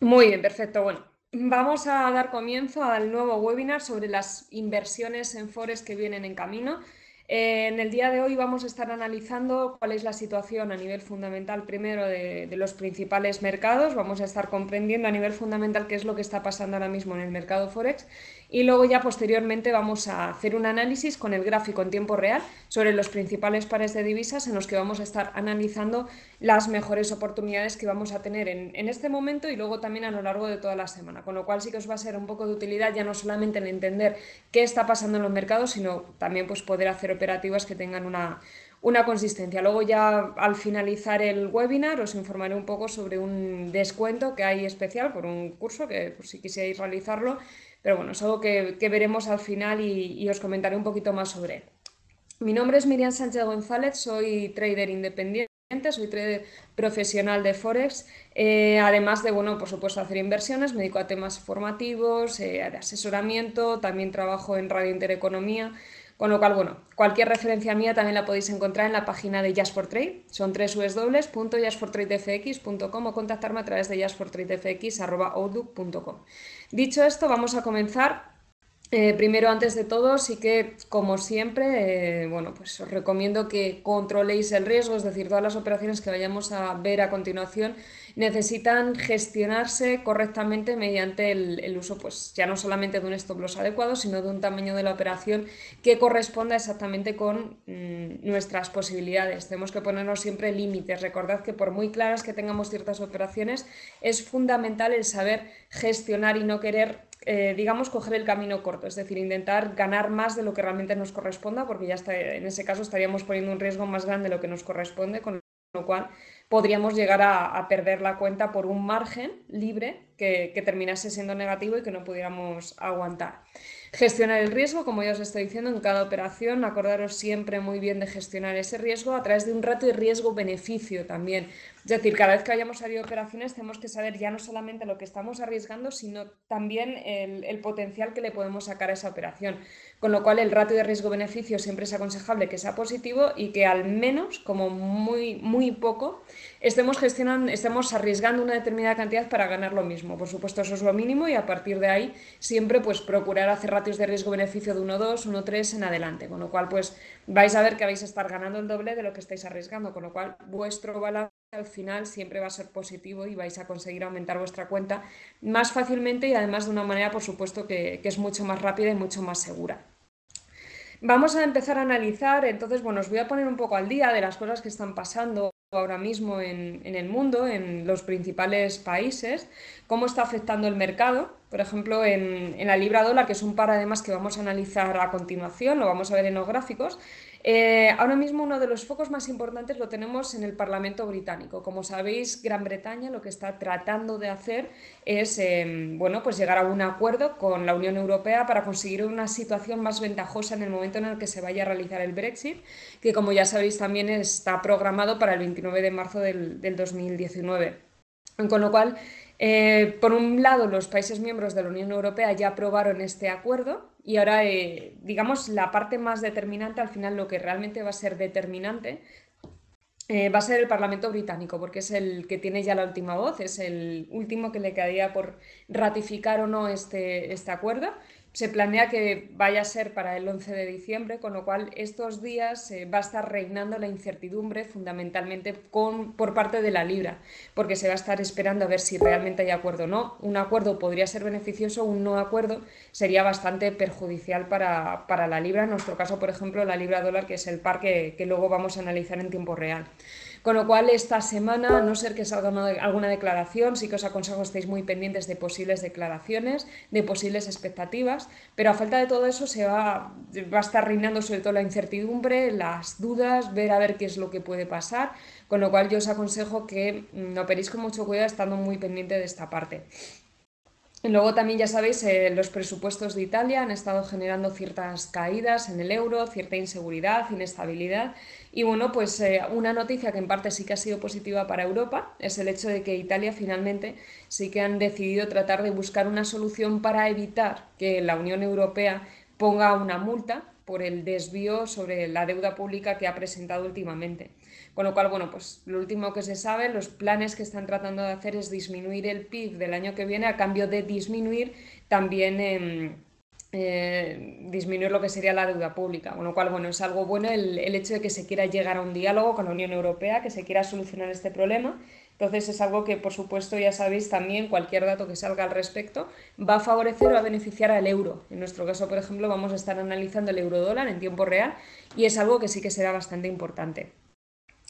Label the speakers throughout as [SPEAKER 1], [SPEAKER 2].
[SPEAKER 1] Muy bien, perfecto. Bueno, vamos a dar comienzo al nuevo webinar sobre las inversiones en Forex que vienen en camino. En el día de hoy vamos a estar analizando cuál es la situación a nivel fundamental primero de los principales mercados. Vamos a estar comprendiendo a nivel fundamental qué es lo que está pasando ahora mismo en el mercado Forex y luego ya posteriormente vamos a hacer un análisis con el gráfico en tiempo real sobre los principales pares de divisas en los que vamos a estar analizando las mejores oportunidades que vamos a tener en este momento y luego también a lo largo de toda la semana. Con lo cual sí que os va a ser un poco de utilidad ya no solamente en entender qué está pasando en los mercados, sino también pues, poder hacer operativas que tengan una consistencia. Luego ya al finalizar el webinar os informaré un poco sobre un descuento que hay especial por un curso que por si quisierais realizarlo, pero bueno, es algo que veremos al final y os comentaré un poquito más sobre él. Mi nombre es Miriam Sánchez González, soy trader independiente, soy trader profesional de Forex. Además de, bueno, por supuesto, hacer inversiones, me dedico a temas formativos, de asesoramiento, también trabajo en Radio Intereconomía, con lo cual, bueno, cualquier referencia mía también la podéis encontrar en la página de Just for Trade, son www.justfortradefx.com o contactarme a través de justfortradefx@outlook.com. Dicho esto, vamos a comenzar. Primero, antes de todo, sí que, como siempre, bueno, pues os recomiendo que controléis el riesgo, es decir, todas las operaciones que vayamos a ver a continuación necesitan gestionarse correctamente mediante el uso, pues ya no solamente de un stop loss adecuado, sino de un tamaño de la operación que corresponda exactamente con nuestras posibilidades. Tenemos que ponernos siempre límites. Recordad que por muy claras que tengamos ciertas operaciones, es fundamental el saber gestionar y no querer digamos, coger el camino corto, es decir, intentar ganar más de lo que realmente nos corresponda, porque ya está, en ese caso estaríamos poniendo un riesgo más grande de lo que nos corresponde, con lo cual podríamos llegar a perder la cuenta por un margen libre que terminase siendo negativo y que no pudiéramos aguantar. Gestionar el riesgo, como ya os estoy diciendo, en cada operación, acordaros siempre muy bien de gestionar ese riesgo a través de un ratio de riesgo-beneficio también. Es decir, cada vez que vayamos a abrir operaciones tenemos que saber ya no solamente lo que estamos arriesgando, sino también el potencial que le podemos sacar a esa operación. Con lo cual el ratio de riesgo-beneficio siempre es aconsejable que sea positivo y que al menos, como muy poco, estemos arriesgando una determinada cantidad para ganar lo mismo. Por supuesto, eso es lo mínimo y a partir de ahí siempre pues procurar hacer ratios de riesgo-beneficio de 1,2, 1,3 en adelante. Con lo cual pues vais a ver que vais a estar ganando el doble de lo que estáis arriesgando. Con lo cual vuestro balance al final siempre va a ser positivo y vais a conseguir aumentar vuestra cuenta más fácilmente y además de una manera, por supuesto, que es mucho más rápida y mucho más segura. Vamos a empezar a analizar, entonces, bueno, os voy a poner un poco al día de las cosas que están pasando ahora mismo en el mundo, en los principales países, cómo está afectando el mercado, por ejemplo, en la libra dólar, que es un par además que vamos a analizar a continuación, lo vamos a ver en los gráficos. Ahora mismo uno de los focos más importantes lo tenemos en el Parlamento británico. Como sabéis, Gran Bretaña lo que está tratando de hacer es bueno, pues llegar a un acuerdo con la Unión Europea para conseguir una situación más ventajosa en el momento en el que se vaya a realizar el Brexit, que como ya sabéis también está programado para el 29 de marzo del 2019. Con lo cual, por un lado, los países miembros de la Unión Europea ya aprobaron este acuerdo y ahora, digamos, la parte más determinante, al final lo que realmente va a ser determinante, va a ser el Parlamento británico, porque es el que tiene ya la última voz, es el último que le quedaría por ratificar o no este acuerdo. Se planea que vaya a ser para el 11 de diciembre, con lo cual estos días va a estar reinando la incertidumbre fundamentalmente por parte de la libra, porque se va a estar esperando a ver si realmente hay acuerdo o no. Un acuerdo podría ser beneficioso, un no acuerdo sería bastante perjudicial para la libra, en nuestro caso, por ejemplo, la libra dólar, que es el par que luego vamos a analizar en tiempo real. Con lo cual, esta semana, a no ser que salga alguna declaración, sí que os aconsejo que estéis muy pendientes de posibles declaraciones, de posibles expectativas, pero a falta de todo eso va a estar reinando sobre todo la incertidumbre, las dudas, ver a ver qué es lo que puede pasar, con lo cual yo os aconsejo que operéis con mucho cuidado estando muy pendiente de esta parte. Luego también ya sabéis, los presupuestos de Italia han estado generando ciertas caídas en el euro, cierta inseguridad, inestabilidad. Y bueno, pues una noticia que en parte sí que ha sido positiva para Europa es el hecho de que Italia finalmente sí que han decidido tratar de buscar una solución para evitar que la Unión Europea ponga una multa por el desvío sobre la deuda pública que ha presentado últimamente. Con lo cual, bueno, pues lo último que se sabe, los planes que están tratando de hacer es disminuir el PIB del año que viene a cambio de disminuir también disminuir lo que sería la deuda pública, con lo cual, bueno, es algo bueno el hecho de que se quiera llegar a un diálogo con la Unión Europea, que se quiera solucionar este problema. Entonces es algo que, por supuesto, ya sabéis también, cualquier dato que salga al respecto va a favorecer o a beneficiar al euro. En nuestro caso, por ejemplo, vamos a estar analizando el euro-dólar en tiempo real y es algo que sí que será bastante importante.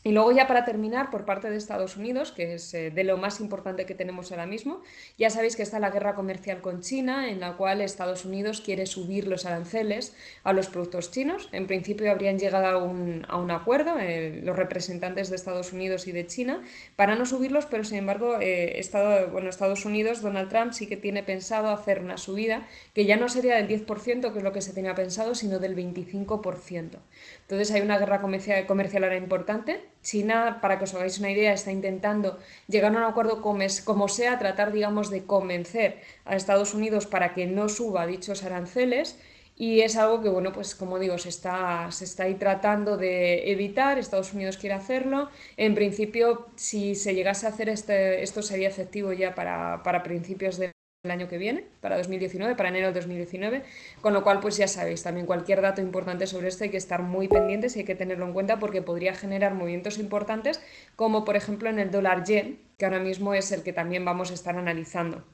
[SPEAKER 1] Y luego ya para terminar, por parte de Estados Unidos, que es de lo más importante que tenemos ahora mismo, ya sabéis que está la guerra comercial con China, en la cual Estados Unidos quiere subir los aranceles a los productos chinos. En principio habrían llegado a un acuerdo los representantes de Estados Unidos y de China para no subirlos, pero sin embargo Estados Unidos, Donald Trump sí que tiene pensado hacer una subida que ya no sería del 10%, que es lo que se tenía pensado, sino del 25%. Entonces hay una guerra comercial ahora importante. China, para que os hagáis una idea, está intentando llegar a un acuerdo como sea, tratar, digamos, de convencer a Estados Unidos para que no suba dichos aranceles. Y es algo que, bueno, pues como digo, se está ahí tratando de evitar. Estados Unidos quiere hacerlo. En principio, si se llegase a hacer esto sería efectivo ya para principios del año que viene, para 2019, para enero de 2019, con lo cual pues ya sabéis, también cualquier dato importante sobre esto hay que estar muy pendientes y hay que tenerlo en cuenta porque podría generar movimientos importantes como por ejemplo en el dólar yen, que ahora mismo es el que también vamos a estar analizando.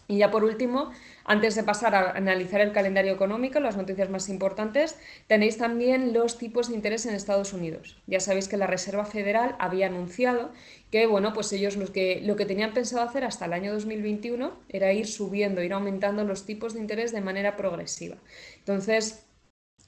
[SPEAKER 1] Y ya por último, antes de pasar a analizar el calendario económico, las noticias más importantes, tenéis también los tipos de interés en Estados Unidos. Ya sabéis que la Reserva Federal había anunciado que, bueno, pues ellos lo que tenían pensado hacer hasta el año 2021 era ir subiendo, ir aumentando los tipos de interés de manera progresiva. Entonces,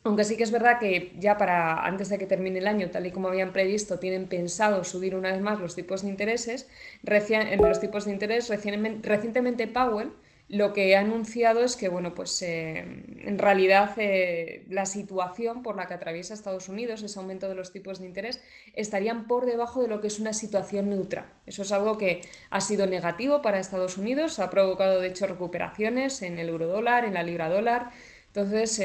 [SPEAKER 1] aunque sí que es verdad que ya para antes de que termine el año, tal y como habían previsto, tienen pensado subir una vez más los tipos de intereses, recientemente Powell lo que ha anunciado es que, bueno, pues en realidad la situación por la que atraviesa Estados Unidos, ese aumento de los tipos de interés, estarían por debajo de lo que es una situación neutral. Eso es algo que ha sido negativo para Estados Unidos, ha provocado de hecho recuperaciones en el eurodólar, en la libra dólar. Entonces,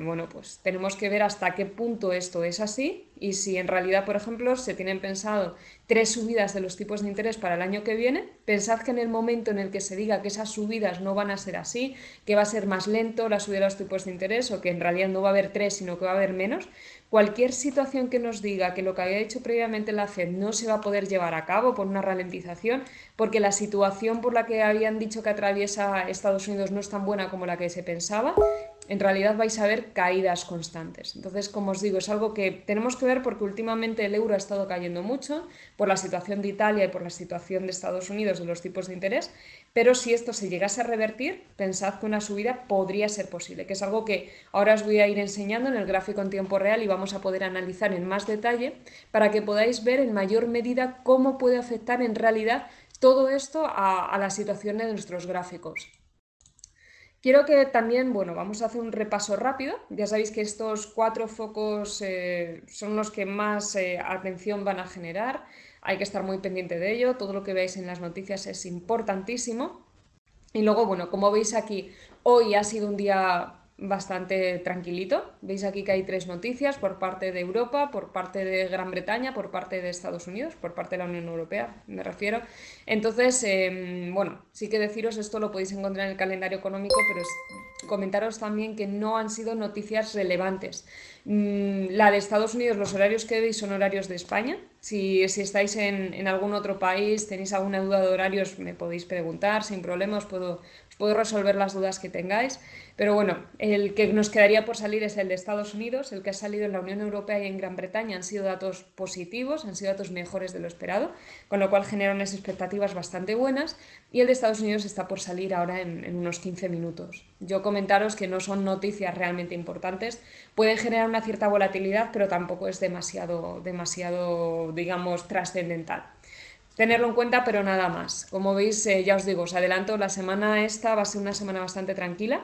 [SPEAKER 1] bueno, pues tenemos que ver hasta qué punto esto es así y si en realidad, por ejemplo, se tienen pensado 3 subidas de los tipos de interés para el año que viene, pensad que en el momento en el que se diga que esas subidas no van a ser así, que va a ser más lento la subida de los tipos de interés o que en realidad no va a haber 3, sino que va a haber menos, cualquier situación que nos diga que lo que había hecho previamente la Fed no se va a poder llevar a cabo por una ralentización, porque la situación por la que habían dicho que atraviesa Estados Unidos no es tan buena como la que se pensaba, en realidad vais a ver caídas constantes. Entonces, como os digo, es algo que tenemos que ver porque últimamente el euro ha estado cayendo mucho por la situación de Italia y por la situación de Estados Unidos de los tipos de interés, pero si esto se llegase a revertir, pensad que una subida podría ser posible, que es algo que ahora os voy a ir enseñando en el gráfico en tiempo real y vamos a poder analizar en más detalle para que podáis ver en mayor medida cómo puede afectar en realidad todo esto a la situación de nuestros gráficos. Quiero que también, bueno, vamos a hacer un repaso rápido. Ya sabéis que estos 4 focos son los que más atención van a generar. Hay que estar muy pendiente de ello. Todo lo que veáis en las noticias es importantísimo. Y luego, bueno, como veis aquí, hoy ha sido un día bastante tranquilito. Veis aquí que hay 3 noticias por parte de Europa, por parte de Gran Bretaña, por parte de Estados Unidos, por parte de la Unión Europea, me refiero. Entonces, bueno, sí que deciros, esto lo podéis encontrar en el calendario económico, pero comentaros también que no han sido noticias relevantes. La de Estados Unidos, los horarios que veis son horarios de España. Si estáis en algún otro país, tenéis alguna duda de horarios, me podéis preguntar sin problema, os puedo resolver las dudas que tengáis. Pero bueno, el que nos quedaría por salir es el de Estados Unidos. El que ha salido en la Unión Europea y en Gran Bretaña han sido datos positivos, han sido datos mejores de lo esperado, con lo cual genera unas expectativas bastante buenas. Y el de Estados Unidos está por salir ahora en unos 15 minutos. Yo comentaros que no son noticias realmente importantes, pueden generar una cierta volatilidad, pero tampoco es demasiado, digamos, trascendental. Tenerlo en cuenta, pero nada más. Como veis, ya os digo, os adelanto, la semana esta va a ser una semana bastante tranquila.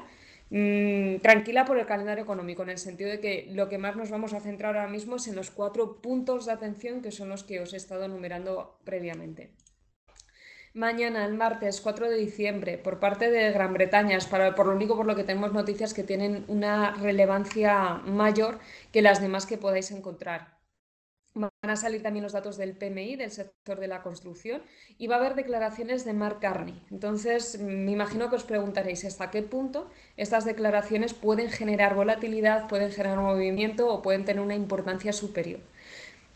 [SPEAKER 1] Tranquila por el calendario económico, en el sentido de que lo que más nos vamos a centrar ahora mismo es en los 4 puntos de atención que son los que os he estado enumerando previamente. Mañana, el martes 4 de diciembre, por parte de Gran Bretaña, es por lo único por lo que tenemos noticias que tienen una relevancia mayor que las demás que podáis encontrar. Van a salir también los datos del PMI, del sector de la construcción, y va a haber declaraciones de Mark Carney. Entonces, me imagino que os preguntaréis hasta qué punto estas declaraciones pueden generar volatilidad, pueden generar movimiento o pueden tener una importancia superior.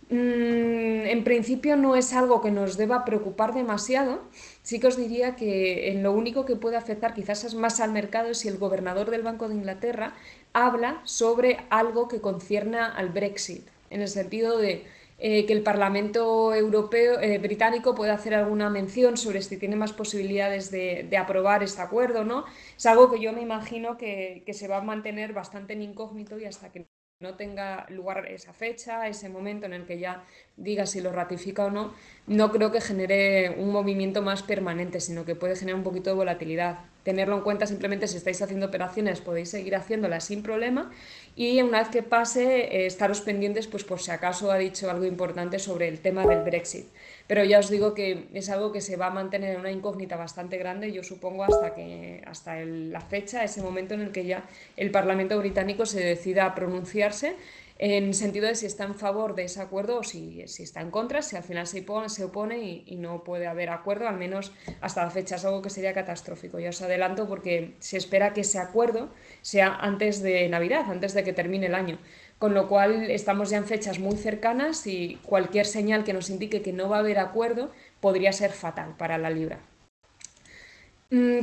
[SPEAKER 1] En principio no es algo que nos deba preocupar demasiado. Sí que os diría que en lo único que puede afectar quizás es más al mercado es si el gobernador del Banco de Inglaterra habla sobre algo que concierne al Brexit, en el sentido de que el Parlamento Europeo, británico pueda hacer alguna mención sobre si tiene más posibilidades de aprobar este acuerdo, ¿no? Es algo que yo me imagino que se va a mantener bastante en incógnito y hasta que no tenga lugar esa fecha, ese momento en el que ya diga si lo ratifica o no, no creo que genere un movimiento más permanente, sino que puede generar un poquito de volatilidad. Tenerlo en cuenta simplemente si estáis haciendo operaciones, podéis seguir haciéndolas sin problema y una vez que pase, estaros pendientes pues por si acaso ha dicho algo importante sobre el tema del Brexit. Pero ya os digo que es algo que se va a mantener en una incógnita bastante grande, yo supongo, hasta la fecha, ese momento en el que ya el Parlamento británico se decida a pronunciarse en sentido de si está en favor de ese acuerdo o si está en contra, si al final se opone y no puede haber acuerdo, al menos hasta la fecha. Es algo que sería catastrófico. Ya os adelanto porque se espera que ese acuerdo sea antes de Navidad, antes de que termine el año. Con lo cual estamos ya en fechas muy cercanas y cualquier señal que nos indique que no va a haber acuerdo podría ser fatal para la libra.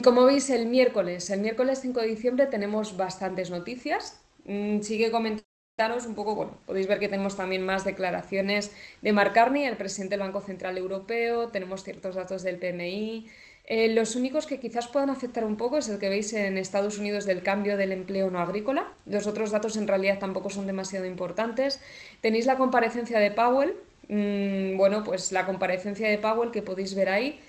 [SPEAKER 1] Como veis, el miércoles 5 de diciembre tenemos bastantes noticias. Sigue comentaros un poco, bueno, podéis ver que tenemos también más declaraciones de Mark Carney, el presidente del Banco Central Europeo, tenemos ciertos datos del PMI. Los únicos que quizás puedan afectar un poco es el que veis en Estados Unidos del cambio del empleo no agrícola. Los otros datos en realidad tampoco son demasiado importantes. Tenéis la comparecencia de Powell. Bueno, pues la comparecencia de Powell que podéis ver ahí.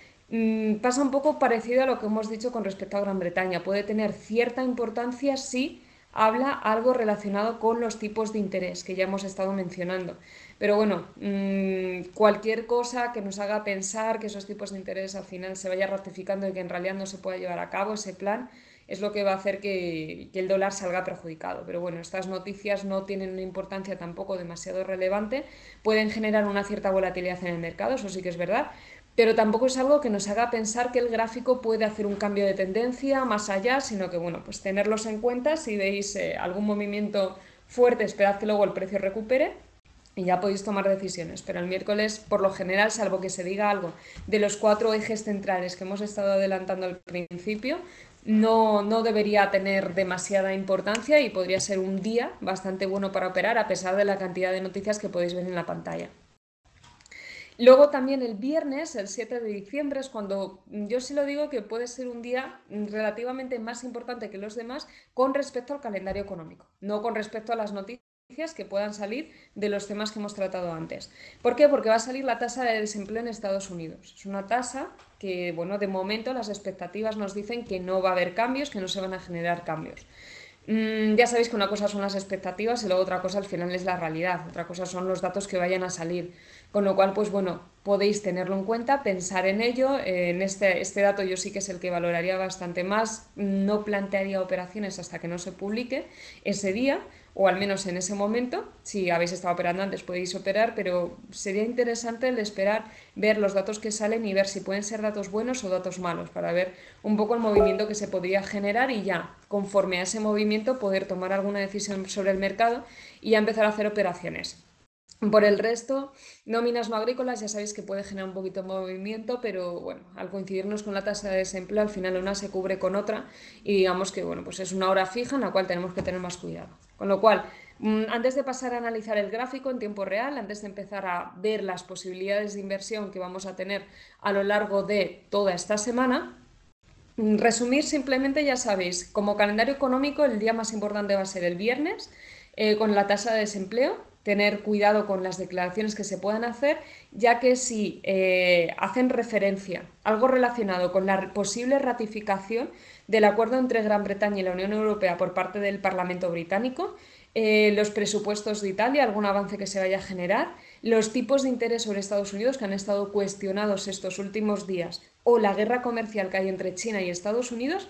[SPEAKER 1] Pasa un poco parecido a lo que hemos dicho con respecto a Gran Bretaña. Puede tener cierta importancia si habla algo relacionado con los tipos de interés que ya hemos estado mencionando. Pero bueno, cualquier cosa que nos haga pensar que esos tipos de interés al final se vaya ratificando y que en realidad no se pueda llevar a cabo ese plan, es lo que va a hacer que el dólar salga perjudicado. Pero bueno, estas noticias no tienen una importancia tampoco demasiado relevante, pueden generar una cierta volatilidad en el mercado, eso sí que es verdad, pero tampoco es algo que nos haga pensar que el gráfico puede hacer un cambio de tendencia más allá, sino que, bueno, pues tenerlos en cuenta. Si veis algún movimiento fuerte, esperad que luego el precio recupere y ya podéis tomar decisiones. Pero el miércoles, por lo general, salvo que se diga algo de los 4 ejes centrales que hemos estado adelantando al principio, no debería tener demasiada importancia y podría ser un día bastante bueno para operar a pesar de la cantidad de noticias que podéis ver en la pantalla. Luego también el viernes, el 7 de diciembre, es cuando yo sí lo digo que puede ser un día relativamente más importante que los demás con respecto al calendario económico, no con respecto a las noticias que puedan salir de los temas que hemos tratado antes. ¿Por qué? Porque va a salir la tasa de desempleo en Estados Unidos. Es una tasa que, bueno, de momento las expectativas nos dicen que no va a haber cambios, que no se van a generar cambios. Ya sabéis que una cosa son las expectativas y luego otra cosa al final es la realidad, otra cosa son los datos que vayan a salir. Con lo cual, pues bueno, podéis tenerlo en cuenta, pensar en ello. En este dato yo sí que es el que valoraría bastante más. No plantearía operaciones hasta que no se publique ese día, o al menos en ese momento. Si habéis estado operando antes podéis operar, pero sería interesante el esperar, ver los datos que salen y ver si pueden ser datos buenos o datos malos, para ver un poco el movimiento que se podría generar y ya, conforme a ese movimiento, poder tomar alguna decisión sobre el mercado y ya empezar a hacer operaciones. Por el resto, nóminas no agrícolas ya sabéis que puede generar un poquito de movimiento, pero bueno, al coincidirnos con la tasa de desempleo, al final una se cubre con otra y digamos que bueno, pues es una hora fija en la cual tenemos que tener más cuidado. Con lo cual, antes de pasar a analizar el gráfico en tiempo real, antes de empezar a ver las posibilidades de inversión que vamos a tener a lo largo de toda esta semana, resumir simplemente, ya sabéis, como calendario económico el día más importante va a ser el viernes, con la tasa de desempleo. Tener cuidado con las declaraciones que se puedan hacer, ya que si hacen referencia algo relacionado con la posible ratificación del acuerdo entre Gran Bretaña y la Unión Europea por parte del Parlamento británico, los presupuestos de Italia, algún avance que se vaya a generar, los tipos de interés sobre Estados Unidos que han estado cuestionados estos últimos días o la guerra comercial que hay entre China y Estados Unidos,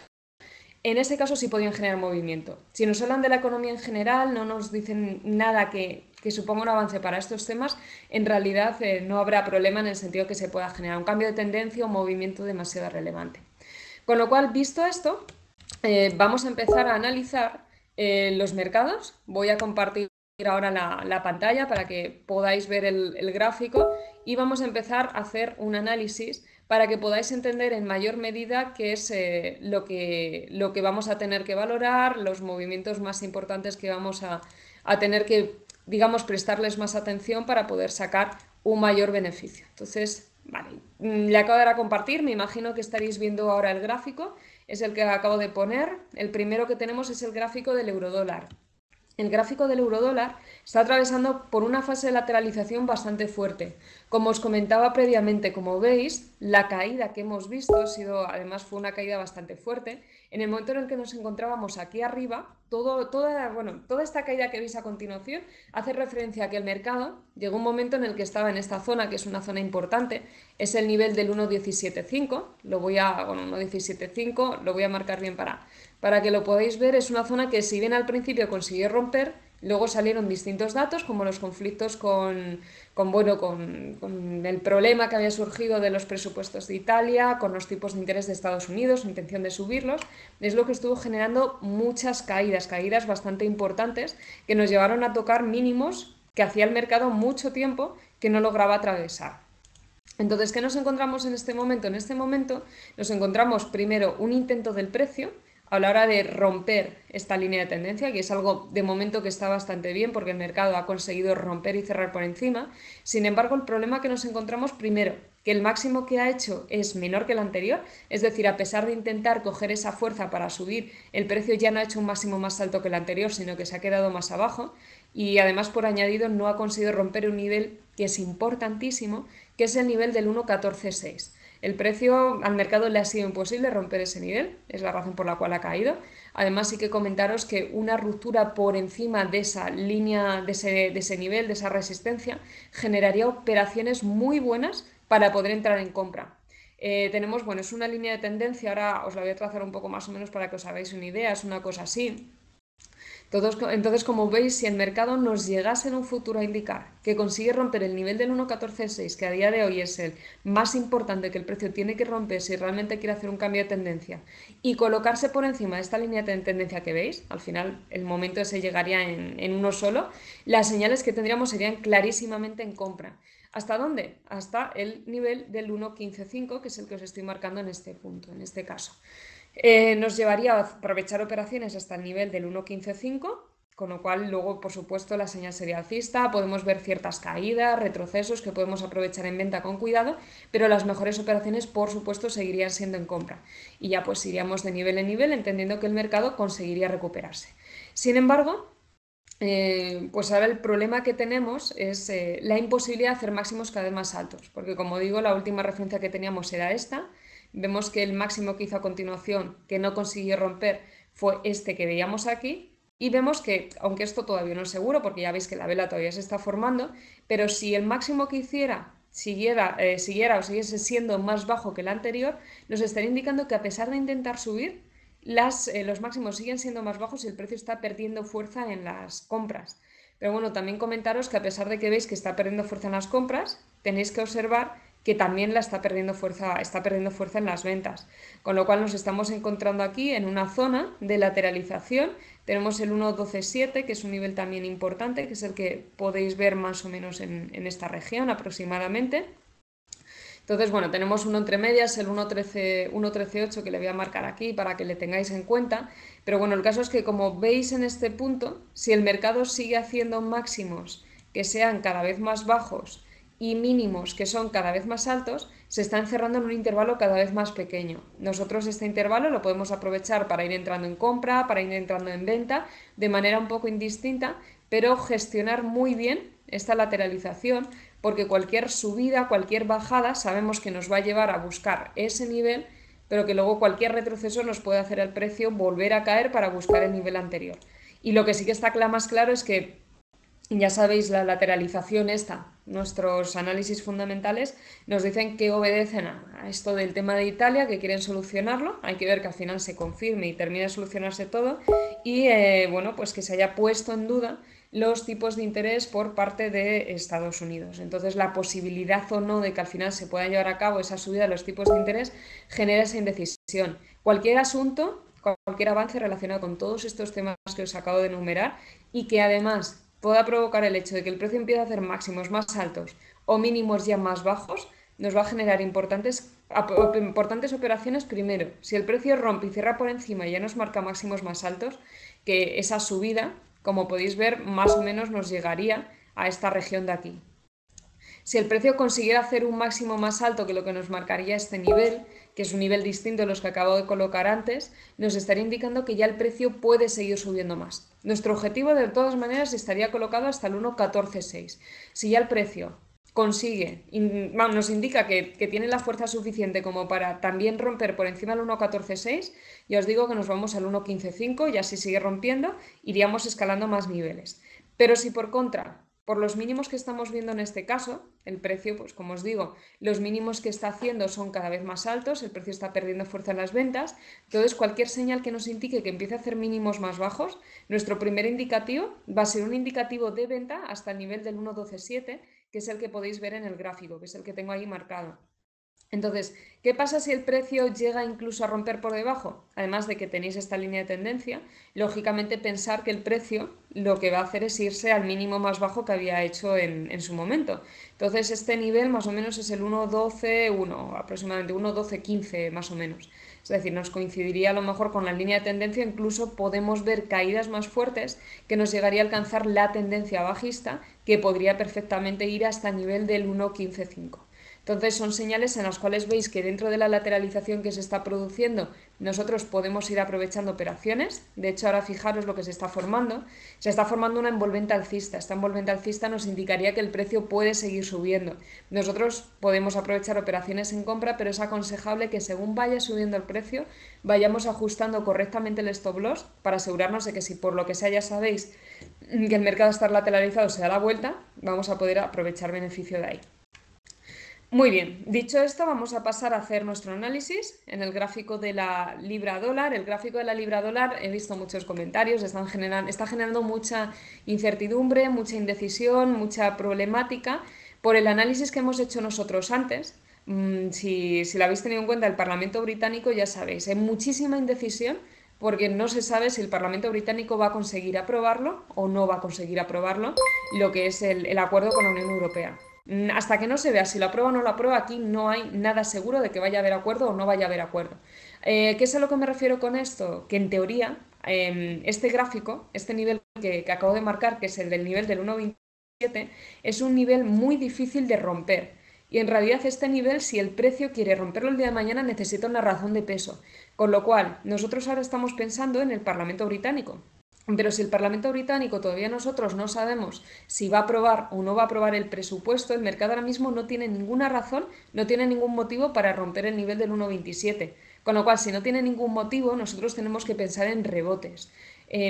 [SPEAKER 1] en ese caso sí podrían generar movimiento. Si nos hablan de la economía en general, no nos dicen nada que que suponga un avance para estos temas, en realidad no habrá problema en el sentido que se pueda generar un cambio de tendencia o un movimiento demasiado relevante. Con lo cual, visto esto, vamos a empezar a analizar los mercados. Voy a compartir ahora la pantalla para que podáis ver el gráfico y vamos a empezar a hacer un análisis para que podáis entender en mayor medida qué es lo que vamos a tener que valorar, los movimientos más importantes que vamos a tener que, digamos, prestarles más atención para poder sacar un mayor beneficio. Entonces, vale, le acabo de dar a compartir, me imagino que estaréis viendo ahora el gráfico, es el que acabo de poner. El primero que tenemos es el gráfico del eurodólar. El gráfico del eurodólar está atravesando por una fase de lateralización bastante fuerte. Como os comentaba previamente, como veis, la caída que hemos visto además fue una caída bastante fuerte. En el momento en el que nos encontrábamos aquí arriba, toda esta caída que veis a continuación hace referencia a que el mercado llegó un momento en el que estaba en esta zona, que es una zona importante, es el nivel del 1.175, 1.175, lo voy a marcar bien para que lo podáis ver. Es una zona que, si bien al principio consiguió romper, luego salieron distintos datos, como los conflictos con el problema que había surgido de los presupuestos de Italia, con los tipos de interés de Estados Unidos, su intención de subirlos, es lo que estuvo generando muchas caídas bastante importantes que nos llevaron a tocar mínimos que hacía el mercado mucho tiempo que no lograba atravesar. Entonces, ¿qué nos encontramos en este momento? En este momento nos encontramos primero un intento del precio a la hora de romper esta línea de tendencia, que es algo de momento que está bastante bien porque el mercado ha conseguido romper y cerrar por encima. Sin embargo, el problema que nos encontramos, primero, que el máximo que ha hecho es menor que el anterior, es decir, a pesar de intentar coger esa fuerza para subir, el precio ya no ha hecho un máximo más alto que el anterior, sino que se ha quedado más abajo, y además, por añadido, no ha conseguido romper un nivel que es importantísimo, que es el nivel del 1.14.6. El precio al mercado le ha sido imposible romper ese nivel, es la razón por la cual ha caído. Además, sí que comentaros que una ruptura por encima de esa línea, de ese nivel, de esa resistencia, generaría operaciones muy buenas para poder entrar en compra. Tenemos, es una línea de tendencia, ahora os la voy a trazar un poco más o menos para que os hagáis una idea, es una cosa así. Entonces, como veis, si el mercado nos llegase en un futuro a indicar que consigue romper el nivel del 1.14.6, que a día de hoy es el más importante que el precio tiene que romper si realmente quiere hacer un cambio de tendencia, y colocarse por encima de esta línea de tendencia que veis, al final el momento ese llegaría en uno solo, las señales que tendríamos serían clarísimamente en compra. ¿Hasta dónde? Hasta el nivel del 1.15.5, que es el que os estoy marcando en este punto, en este caso. Nos llevaría a aprovechar operaciones hasta el nivel del 1.15.5, con lo cual luego, por supuesto, la señal sería alcista, podemos ver ciertas caídas, retrocesos que podemos aprovechar en venta con cuidado, pero las mejores operaciones, por supuesto, seguirían siendo en compra. Y ya pues iríamos de nivel en nivel, entendiendo que el mercado conseguiría recuperarse. Sin embargo, pues ahora el problema que tenemos es la imposibilidad de hacer máximos cada vez más altos, porque, como digo, la última referencia que teníamos era esta. Vemos que el máximo que hizo a continuación, que no consiguió romper, fue este que veíamos aquí, y vemos que, aunque esto todavía no es seguro, porque ya veis que la vela todavía se está formando, pero si el máximo que hiciera siguiera o siguiese siendo más bajo que el anterior, nos estaría indicando que, a pesar de intentar subir, los máximos siguen siendo más bajos y el precio está perdiendo fuerza en las compras. Pero bueno, también comentaros que, a pesar de que veis que está perdiendo fuerza en las compras, tenéis que observar que también está perdiendo fuerza en las ventas. Con lo cual nos estamos encontrando aquí en una zona de lateralización. Tenemos el 1.12.7, que es un nivel también importante, que es el que podéis ver más o menos en esta región aproximadamente. Entonces, tenemos uno entre medias, el 1.13.8, que le voy a marcar aquí para que le tengáis en cuenta. Pero el caso es que, como veis en este punto, si el mercado sigue haciendo máximos que sean cada vez más bajos y mínimos que son cada vez más altos, se está encerrando en un intervalo cada vez más pequeño. Nosotros este intervalo lo podemos aprovechar para ir entrando en compra, para ir entrando en venta, de manera un poco indistinta, pero gestionar muy bien esta lateralización, porque cualquier subida, cualquier bajada, sabemos que nos va a llevar a buscar ese nivel, pero que luego cualquier retroceso nos puede hacer al precio volver a caer para buscar el nivel anterior. Y lo que sí que está más claro es que, ya sabéis, la lateralización nuestros análisis fundamentales nos dicen que obedecen a esto del tema de Italia, que quieren solucionarlo. Hay que ver que al final se confirme y termine de solucionarse todo, y pues que se haya puesto en duda los tipos de interés por parte de Estados Unidos. Entonces, la posibilidad o no de que al final se pueda llevar a cabo esa subida de los tipos de interés genera esa indecisión. Cualquier asunto, cualquier avance relacionado con todos estos temas que os acabo de enumerar y que además pueda provocar el hecho de que el precio empiece a hacer máximos más altos o mínimos ya más bajos, nos va a generar importantes operaciones. Primero, si el precio rompe y cierra por encima y ya nos marca máximos más altos, que esa subida, como podéis ver, más o menos nos llegaría a esta región de aquí. Si el precio consiguiera hacer un máximo más alto que lo que nos marcaría este nivel, que es un nivel distinto a los que acabo de colocar antes, nos estaría indicando que ya el precio puede seguir subiendo más. Nuestro objetivo de todas maneras estaría colocado hasta el 1.14.6. Si ya el precio consigue, nos indica que tiene la fuerza suficiente como para también romper por encima del 1.14.6, ya os digo que nos vamos al 1.15.5 y así sigue rompiendo, iríamos escalando más niveles. Pero si por contra, por los mínimos que estamos viendo en este caso, el precio, pues como os digo, los mínimos que está haciendo son cada vez más altos, el precio está perdiendo fuerza en las ventas, entonces cualquier señal que nos indique que empiece a hacer mínimos más bajos, nuestro primer indicativo va a ser un indicativo de venta hasta el nivel del 1.12.7, que es el que podéis ver en el gráfico, que es el que tengo ahí marcado. Entonces, ¿qué pasa si el precio llega incluso a romper por debajo? Además de que tenéis esta línea de tendencia, lógicamente pensar que el precio lo que va a hacer es irse al mínimo más bajo que había hecho en su momento. Entonces, este nivel más o menos es el 1.12.1, aproximadamente 1.12.15 más o menos. Es decir, nos coincidiría a lo mejor con la línea de tendencia, incluso podemos ver caídas más fuertes que nos llegaría a alcanzar la tendencia bajista, que podría perfectamente ir hasta el nivel del 1.15.5. Entonces son señales en las cuales veis que dentro de la lateralización que se está produciendo nosotros podemos ir aprovechando operaciones. De hecho, ahora fijaros lo que se está formando. Se está formando una envolvente alcista. Esta envolvente alcista nos indicaría que el precio puede seguir subiendo. Nosotros podemos aprovechar operaciones en compra, pero es aconsejable que según vaya subiendo el precio vayamos ajustando correctamente el stop loss para asegurarnos de que si por lo que sea ya sabéis que el mercado está lateralizado se da la vuelta, vamos a poder aprovechar beneficio de ahí. Muy bien, dicho esto, vamos a pasar a hacer nuestro análisis en el gráfico de la libra dólar. El gráfico de la libra dólar, he visto muchos comentarios, está generando mucha incertidumbre, mucha indecisión, mucha problemática por el análisis que hemos hecho nosotros antes. Si lo habéis tenido en cuenta, el Parlamento británico, ya sabéis, hay muchísima indecisión porque no se sabe si el Parlamento británico va a conseguir aprobarlo o no va a conseguir aprobarlo, lo que es el acuerdo con la Unión Europea. Hasta que no se vea si lo aprueba o no lo aprueba, aquí no hay nada seguro de que vaya a haber acuerdo o no vaya a haber acuerdo. ¿Qué es a lo que me refiero con esto? Que en teoría este gráfico, este nivel que acabo de marcar, que es el del nivel del 1.27, es un nivel muy difícil de romper. Y en realidad este nivel, si el precio quiere romperlo el día de mañana, necesita una razón de peso. Con lo cual, nosotros ahora estamos pensando en el Parlamento británico. Pero si el Parlamento británico todavía nosotros no sabemos si va a aprobar o no va a aprobar el presupuesto, el mercado ahora mismo no tiene ninguna razón, no tiene ningún motivo para romper el nivel del 1.27. Con lo cual, si no tiene ningún motivo, nosotros tenemos que pensar en rebotes.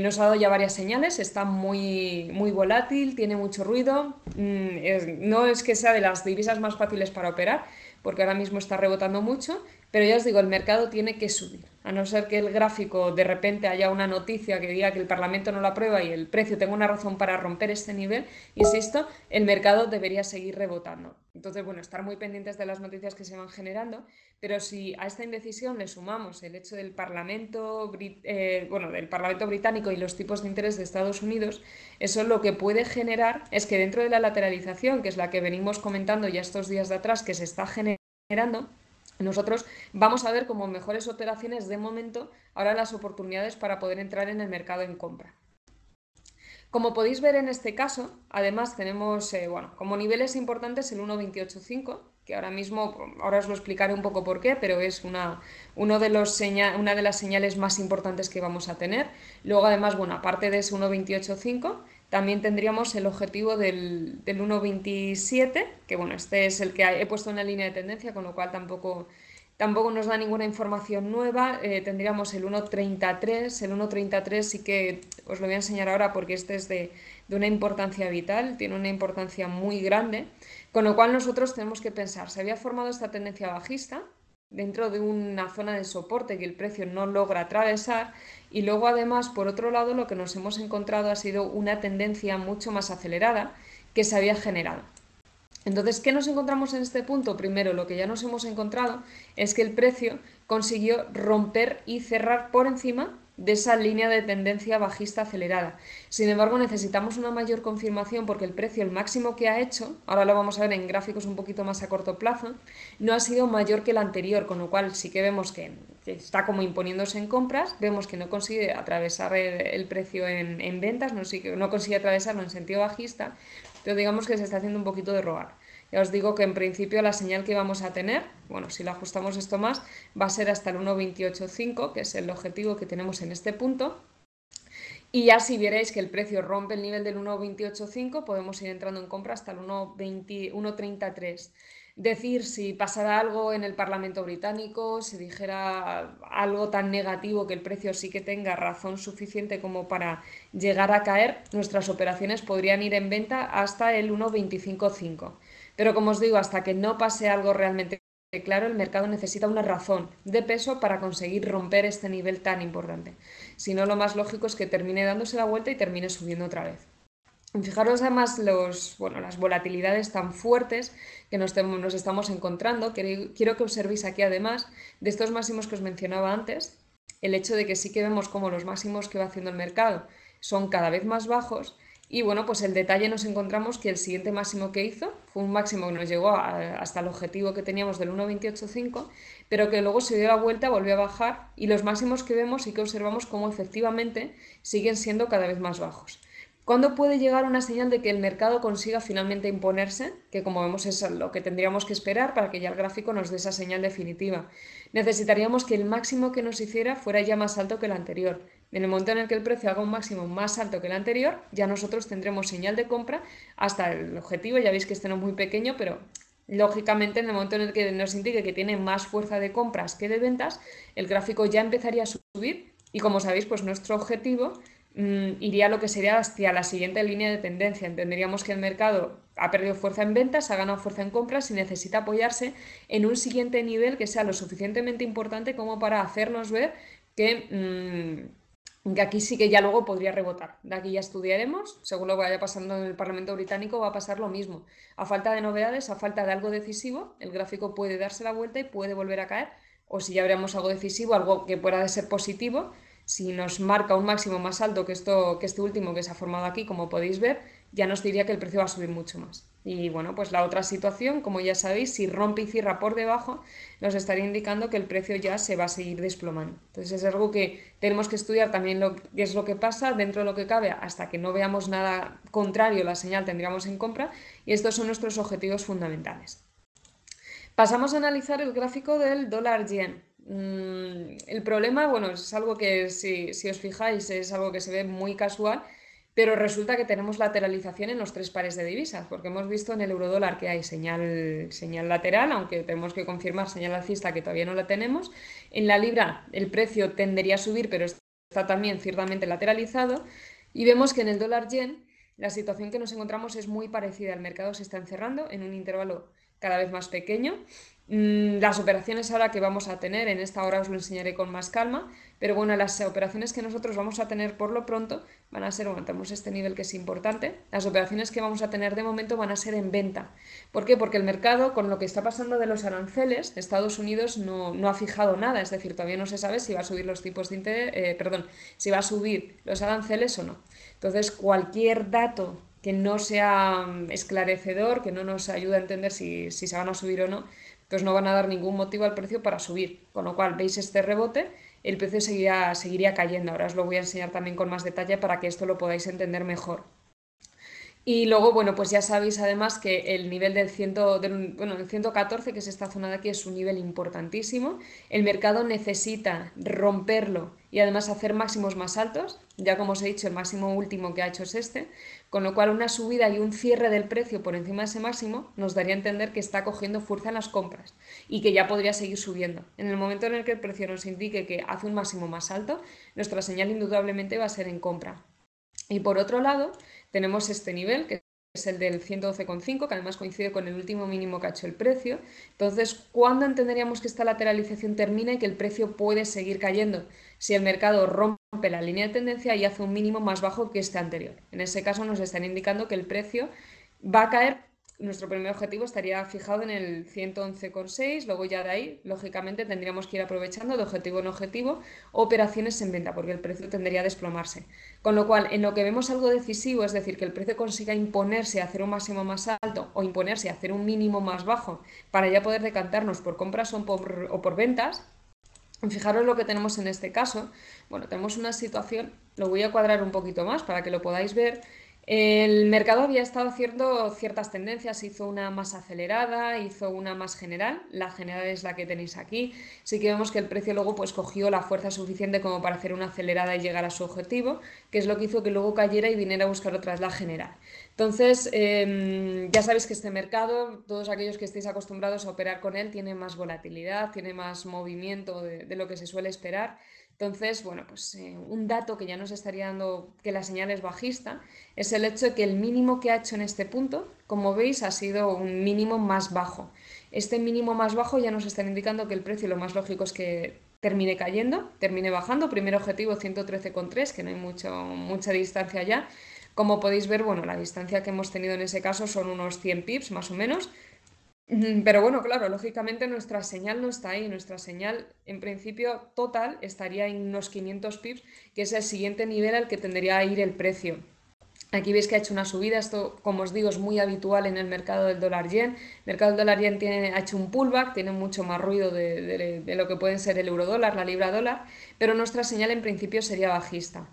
[SPEAKER 1] Nos ha dado ya varias señales, está muy, muy volátil, tiene mucho ruido, no es que sea de las divisas más fáciles para operar, porque ahora mismo está rebotando mucho, pero ya os digo, el mercado tiene que subir. A no ser que el gráfico de repente haya una noticia que diga que el Parlamento no lo aprueba y el precio tenga una razón para romper este nivel, insisto, el mercado debería seguir rebotando. Entonces, bueno, estar muy pendientes de las noticias que se van generando, pero si a esta indecisión le sumamos el hecho del Parlamento, del Parlamento británico y los tipos de interés de Estados Unidos, eso lo que puede generar es que dentro de la lateralización, que es la que venimos comentando ya estos días de atrás, que se está generando, nosotros vamos a ver como mejores operaciones de momento ahora las oportunidades para poder entrar en el mercado en compra. Como podéis ver en este caso, además tenemos como niveles importantes el 1.28.5, que ahora mismo, ahora os lo explicaré un poco por qué, pero es una de las señales más importantes que vamos a tener. Luego además, aparte de ese 1.28.5, también tendríamos el objetivo del 1.27, que este es el que he puesto en la línea de tendencia, con lo cual tampoco nos da ninguna información nueva. Tendríamos el 1.33, el 1.33 sí que os lo voy a enseñar ahora porque este es de una importancia vital, tiene una importancia muy grande, con lo cual nosotros tenemos que pensar, se había formado esta tendencia bajista, dentro de una zona de soporte que el precio no logra atravesar, y luego además, por otro lado, lo que nos hemos encontrado ha sido una tendencia mucho más acelerada que se había generado. Entonces, ¿qué nos encontramos en este punto? Primero, lo que ya nos hemos encontrado es que el precio consiguió romper y cerrar por encima de esa línea de tendencia bajista acelerada. Sin embargo, necesitamos una mayor confirmación porque el precio, el máximo que ha hecho, ahora lo vamos a ver en gráficos un poquito más a corto plazo, no ha sido mayor que el anterior, con lo cual sí que vemos que está como imponiéndose en compras, vemos que no consigue atravesar el precio en ventas, no consigue atravesarlo en sentido bajista, pero digamos que se está haciendo un poquito de rogar. Ya os digo que en principio la señal que vamos a tener, bueno, si lo ajustamos esto más, va a ser hasta el 1,285, que es el objetivo que tenemos en este punto. Y ya si vierais que el precio rompe el nivel del 1,285, podemos ir entrando en compra hasta el 1,33. Decir si pasara algo en el Parlamento británico, si dijera algo tan negativo que el precio sí que tenga razón suficiente como para llegar a caer, nuestras operaciones podrían ir en venta hasta el 1,255. Pero como os digo, hasta que no pase algo realmente claro, el mercado necesita una razón de peso para conseguir romper este nivel tan importante. Si no, lo más lógico es que termine dándose la vuelta y termine subiendo otra vez. Fijaros además las volatilidades tan fuertes que nos estamos encontrando. Quiero que observéis aquí además de estos máximos que os mencionaba antes, el hecho de que sí que vemos como los máximos que va haciendo el mercado son cada vez más bajos. Y bueno, pues el detalle nos encontramos que el siguiente máximo que hizo fue un máximo que nos llegó hasta el objetivo que teníamos del 1,285, pero que luego se dio la vuelta, volvió a bajar y los máximos que vemos y que observamos como efectivamente siguen siendo cada vez más bajos. ¿Cuándo puede llegar una señal de que el mercado consiga finalmente imponerse? Que como vemos es lo que tendríamos que esperar para que ya el gráfico nos dé esa señal definitiva. Necesitaríamos que el máximo que nos hiciera fuera ya más alto que el anterior. En el momento en el que el precio haga un máximo más alto que el anterior, ya nosotros tendremos señal de compra hasta el objetivo. Ya veis que este no es muy pequeño, pero lógicamente en el momento en el que nos indique que tiene más fuerza de compras que de ventas, el gráfico ya empezaría a subir y como sabéis, pues nuestro objetivo iría a lo que sería hacia la siguiente línea de tendencia. Entenderíamos que el mercado ha perdido fuerza en ventas, ha ganado fuerza en compras y necesita apoyarse en un siguiente nivel que sea lo suficientemente importante como para hacernos ver que aquí sí que ya luego podría rebotar. De aquí ya estudiaremos, según lo que vaya pasando en el Parlamento británico va a pasar lo mismo. A falta de novedades, a falta de algo decisivo, el gráfico puede darse la vuelta y puede volver a caer, o si ya veremos algo decisivo, algo que pueda ser positivo, si nos marca un máximo más alto que este último que se ha formado aquí, como podéis ver, ya nos diría que el precio va a subir mucho más. Y bueno, pues la otra situación, como ya sabéis, si rompe y cierra por debajo, nos estaría indicando que el precio ya se va a seguir desplomando. Entonces es algo que tenemos que estudiar también qué es lo que pasa dentro de lo que cabe hasta que no veamos nada contrario, la señal tendríamos en compra y estos son nuestros objetivos fundamentales. Pasamos a analizar el gráfico del dólar yen. El problema, bueno, es algo que si os fijáis es algo que se ve muy casual, pero resulta que tenemos lateralización en los tres pares de divisas, porque hemos visto en el eurodólar que hay señal lateral, aunque tenemos que confirmar señal alcista que todavía no la tenemos. En la libra el precio tendería a subir, pero está también ciertamente lateralizado. Y vemos que en el dólar yen la situación que nos encontramos es muy parecida. El mercado se está encerrando en un intervalo cada vez más pequeño. Las operaciones ahora que vamos a tener, en esta hora os lo enseñaré con más calma, pero bueno, las operaciones que nosotros vamos a tener por lo pronto van a ser, bueno, tenemos este nivel que es importante, las operaciones que vamos a tener de momento van a ser en venta. ¿Por qué? Porque el mercado, con lo que está pasando de los aranceles, Estados Unidos no ha fijado nada, es decir, todavía no se sabe si va a subir los tipos de interés, si va a subir los aranceles o no. Entonces, cualquier dato que no sea esclarecedor, que no nos ayude a entender si se van a subir o no, pues no van a dar ningún motivo al precio para subir. Con lo cual, veis este rebote, el precio seguiría cayendo. Ahora os lo voy a enseñar también con más detalle para que esto lo podáis entender mejor. Y luego, bueno, pues ya sabéis además que el nivel del 114, que es esta zona de aquí, es un nivel importantísimo. El mercado necesita romperlo y además hacer máximos más altos. Ya como os he dicho, el máximo último que ha hecho es este. Con lo cual una subida y un cierre del precio por encima de ese máximo nos daría a entender que está cogiendo fuerza en las compras y que ya podría seguir subiendo. En el momento en el que el precio nos indique que hace un máximo más alto, nuestra señal indudablemente va a ser en compra. Y por otro lado, tenemos este nivel, que es el del 112,5, que además coincide con el último mínimo que ha hecho el precio. Entonces, ¿cuándo entenderíamos que esta lateralización termina y que el precio puede seguir cayendo? Si el mercado rompe la línea de tendencia y hace un mínimo más bajo que este anterior. En ese caso nos están indicando que el precio va a caer. Nuestro primer objetivo estaría fijado en el 111,6, luego ya de ahí, lógicamente, tendríamos que ir aprovechando de objetivo en objetivo operaciones en venta, porque el precio tendría a desplomarse. Con lo cual, en lo que vemos algo decisivo, es decir, que el precio consiga imponerse a hacer un máximo más alto o imponerse a hacer un mínimo más bajo para ya poder decantarnos por compras o por ventas. Fijaros lo que tenemos en este caso. Bueno, tenemos una situación, lo voy a cuadrar un poquito más para que lo podáis ver. El mercado había estado haciendo ciertas tendencias, hizo una más acelerada, hizo una más general. La general es la que tenéis aquí. Sí que vemos que el precio luego pues cogió la fuerza suficiente como para hacer una acelerada y llegar a su objetivo, que es lo que hizo que luego cayera y viniera a buscar otra vez la general. Entonces, ya sabéis que este mercado, todos aquellos que estéis acostumbrados a operar con él, tiene más volatilidad, tiene más movimiento de lo que se suele esperar. Entonces, bueno, pues un dato que ya nos estaría dando que la señal es bajista es el hecho de que el mínimo que ha hecho en este punto, como veis, ha sido un mínimo más bajo. Este mínimo más bajo ya nos está indicando que el precio lo más lógico es que termine cayendo, termine bajando. Primer objetivo 113,3, que no hay mucha distancia ya. Como podéis ver, bueno, la distancia que hemos tenido en ese caso son unos 100 pips más o menos. Pero bueno, claro, lógicamente nuestra señal no está ahí. Nuestra señal, en principio, total estaría en unos 500 pips, que es el siguiente nivel al que tendría a ir el precio. Aquí veis que ha hecho una subida, esto como os digo es muy habitual en el mercado del dólar yen. El mercado del dólar yen ha hecho un pullback, tiene mucho más ruido de lo que pueden ser el euro dólar, la libra dólar, pero nuestra señal en principio sería bajista.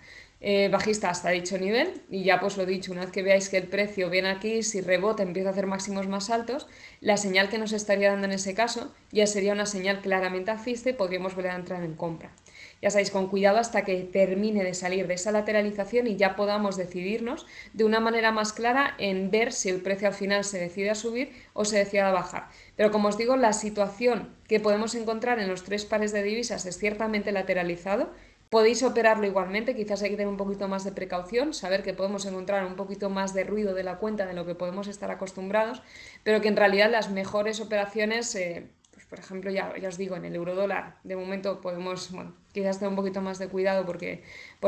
[SPEAKER 1] Bajista hasta dicho nivel y ya pues lo dicho, una vez que veáis que el precio viene aquí, si rebota empieza a hacer máximos más altos, la señal que nos estaría dando en ese caso ya sería una señal claramente alcista y podríamos volver a entrar en compra. Ya sabéis, con cuidado hasta que termine de salir de esa lateralización y ya podamos decidirnos de una manera más clara en ver si el precio al final se decide a subir o se decide a bajar. Pero como os digo, la situación que podemos encontrar en los tres pares de divisas es ciertamente lateralizado. Podéis operarlo igualmente, quizás hay que tener un poquito más de precaución, saber que podemos encontrar un poquito más de ruido de la cuenta de lo que podemos estar acostumbrados, pero que en realidad las mejores operaciones, pues por ejemplo, ya os digo, en el eurodólar, de momento podemos, bueno, quizás tener un poquito más de cuidado porque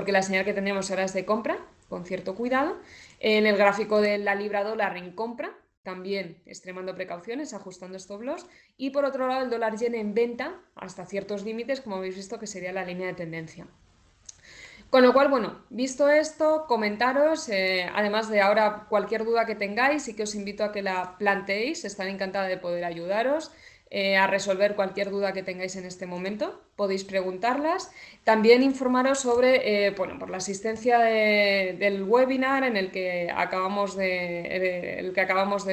[SPEAKER 1] la señal que tendríamos ahora es de compra, con cierto cuidado. En el gráfico de la libra dólar en compra, también extremando precauciones, ajustando stop loss. Y por otro lado, el dólar yen en venta hasta ciertos límites, como habéis visto, que sería la línea de tendencia. Con lo cual, bueno, visto esto, comentaros, además de ahora cualquier duda que tengáis y que os invito a que la planteéis, estaré encantada de poder ayudaros a resolver cualquier duda que tengáis en este momento, podéis preguntarlas. También informaros sobre, bueno, por la asistencia del webinar en el que acabamos de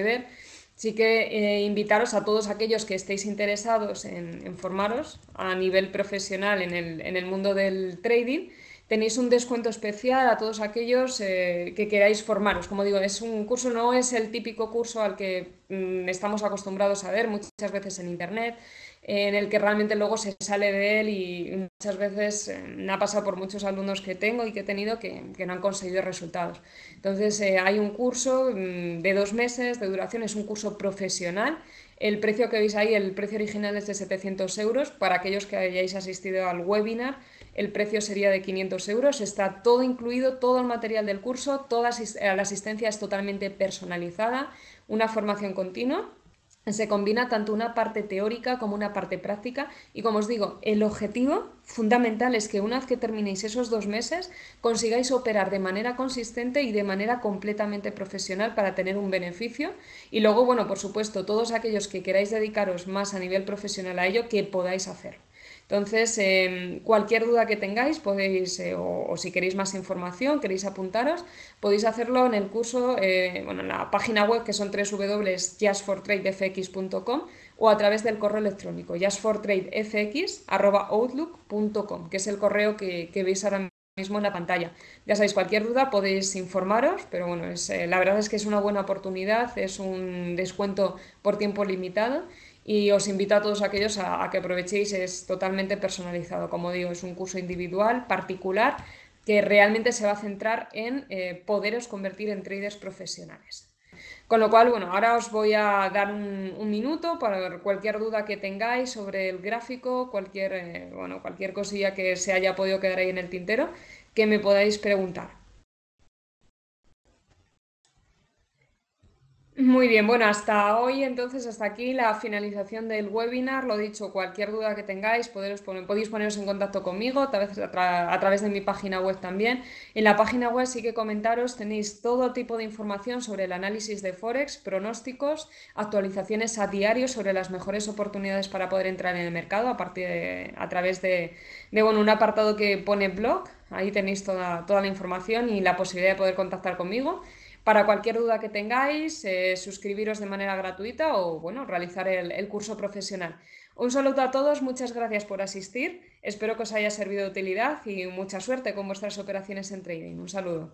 [SPEAKER 1] ver. Sí que invitaros a todos aquellos que estéis interesados en formaros a nivel profesional en el mundo del trading. Tenéis un descuento especial a todos aquellos que queráis formaros. Como digo, es un curso, no es el típico curso al que estamos acostumbrados a ver muchas veces en internet, en el que realmente luego se sale de él y muchas veces me ha pasado por muchos alumnos que tengo y que he tenido que no han conseguido resultados. Entonces hay un curso de 2 meses de duración, es un curso profesional. El precio que veis ahí, el precio original es de 700 euros. Para aquellos que hayáis asistido al webinar, el precio sería de 500 euros. Está todo incluido, todo el material del curso, toda la asistencia es totalmente personalizada, una formación continua. Se combina tanto una parte teórica como una parte práctica y como os digo, el objetivo fundamental es que una vez que terminéis esos 2 meses consigáis operar de manera consistente y de manera completamente profesional para tener un beneficio y luego, bueno, por supuesto, todos aquellos que queráis dedicaros más a nivel profesional a ello, que podáis hacerlo. Entonces, cualquier duda que tengáis, podéis, o si queréis más información, queréis apuntaros, podéis hacerlo en el curso, bueno, en la página web que son www.justfortradefx.com o a través del correo electrónico justfortradefx@outlook.com, que es el correo que veis ahora mismo en la pantalla. Ya sabéis, cualquier duda podéis informaros, pero bueno, la verdad es que es una buena oportunidad, es un descuento por tiempo limitado. Y os invito a todos aquellos a que aprovechéis, es totalmente personalizado. Como digo, es un curso individual, particular, que realmente se va a centrar en poderos convertir en traders profesionales. Con lo cual, bueno, ahora os voy a dar un minuto para cualquier duda que tengáis sobre el gráfico, bueno, cualquier cosilla que se haya podido quedar ahí en el tintero, que me podáis preguntar. Muy bien, bueno, hasta hoy entonces, hasta aquí la finalización del webinar. Lo dicho, cualquier duda que tengáis, podéis poneros en contacto conmigo, tal vez a través de mi página web también. En la página web sí que comentaros, tenéis todo tipo de información sobre el análisis de Forex, pronósticos, actualizaciones a diario sobre las mejores oportunidades para poder entrar en el mercado a través de bueno, un apartado que pone blog. Ahí tenéis toda la información y la posibilidad de poder contactar conmigo. Para cualquier duda que tengáis, suscribiros de manera gratuita o bueno, realizar el curso profesional. Un saludo a todos, muchas gracias por asistir. Espero que os haya servido de utilidad y mucha suerte con vuestras operaciones en trading. Un saludo.